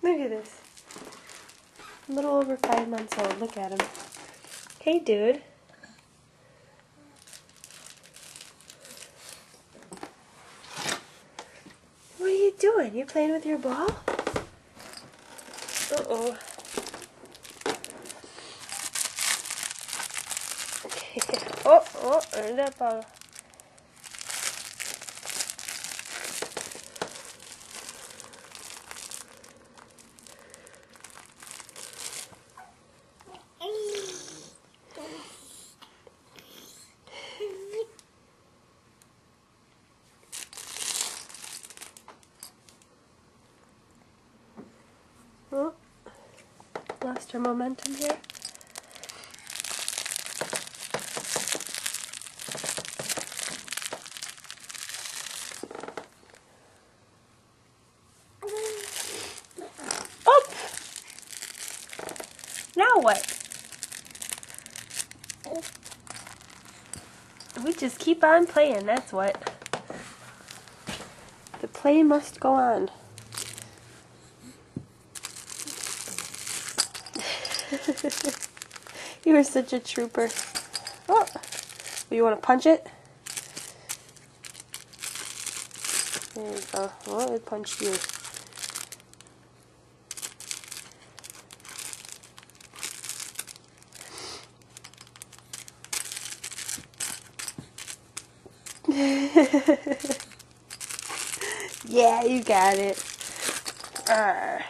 Look at this. A little over 5 months old. Look at him. Hey, dude. What are you doing? You playing with your ball? Uh-oh. Oh, earned that ball. Oh, lost her momentum here. Up! Now what? We just keep on playing, that's what. The play must go on. You are such a trooper. Oh, you want to punch it? There you go. Oh, it punched you. Yeah, you got it. Arr.